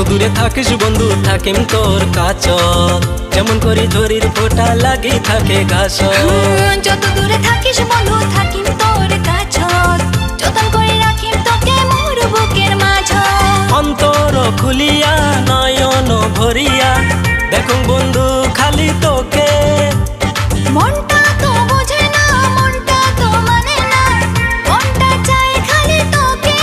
দূরে থাকিস বন্ধু থাকিম তোর কাছ, যেমন করি ঝরির ফোঁটা লাগি থাকে ঘাস। যত দূরে থাকিস বন্ধু থাকিম তোর কাছ, যতন করে রাখিম তোকে মোর বুকের মাঝ। অন্তর খুলিয়া নয়ন ভরিয়া দেখুন বন্ধু খালি তোকে। মনটা তো বোঝে না, মনটা তো মানে না, মনটা চাই খালি তোকে।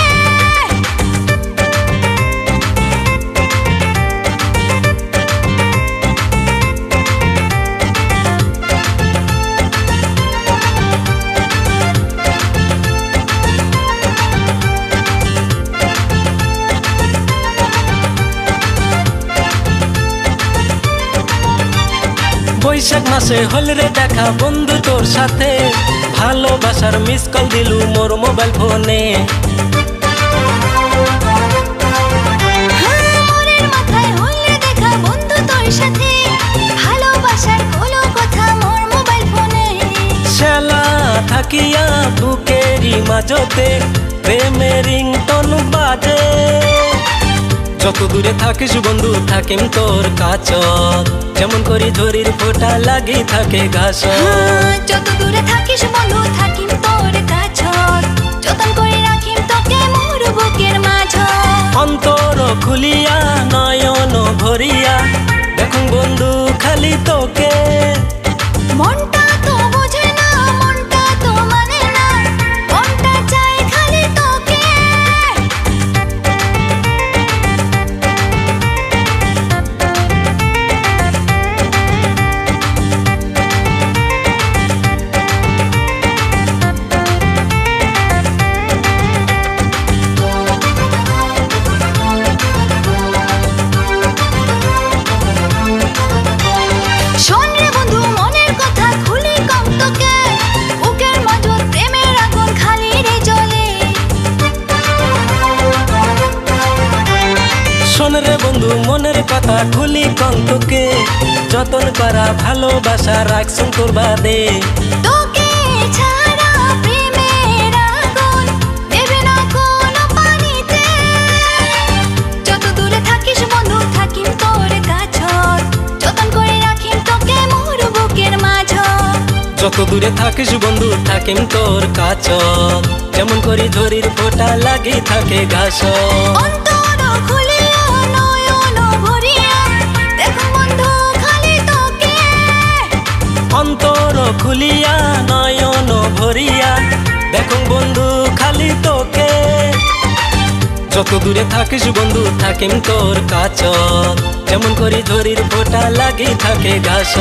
বৈশাখ মাসে হল রে দেখা বন্ধু তোর সাথে, ভালোবাসার মিস কল দিলু মোর মোবাইল ফোনে। মনের মাথায় হইলে দেখা বন্ধু তোর সাথে, ভালোবাসার কোনো কথা মোর মোবাইল ফোনে। শ্যালা থাকিয়া বুকেরই মাঝতে প্রেমের রিংটন বাজে। যত দূরে থাকিস বন্ধু থাকিম তোর কাছ, যেমন করি ঝরির ফোঁটা লাগি থাকে ঘাস। যত দূরে থাকিস বন্ধু থাকিম তোর কাছ, যতন করে রাখিম তোকে মোর বুকের মাঝ। অন্তর খুলিয়া নয়ন ভরিয়া দেখুন বন্ধু খালি তোকে। মনটা তো বোঝে না, মনটা তো মানে না, মনটা চাই খালি তোকে। শোন রে বন্ধু মনের কথা খুলি কম তোকে, বুকের মাঝ প্রেমের আগুন খালি রে জ্বলে। শোন রে বন্ধু মনের কথা খুলি কম তোকে, যতন করা ভালোবাসা রাখছুন তোর বাদে। তোকে ছাড়া প্রেমের আগুন দেবে না কোনো পানিতে। যত দূরে থাকিস বন্ধু থাকিম তোর কাছ, যতন করে রাখিম তোকে মোর বুকের মাঝ। যত দূরে থাকিস বন্ধু থাকিম তোর কাছ, যেমন করি ঝরির ফোঁটা লাগি থাকে ঘাস। অন্তর খুলিয়া নয়ন ভরিয়া দেখুন বন্ধু খালি তোকে। অন্তর খুলিয়া নয়ন ভরিয়া দেখুন বন্ধু খালি তোকে। যত দূরে থাকিস বন্ধু থাকিম তোর কাছ, যেমন করি ঝরির ফোঁটা লাগি থাকে ঘাস।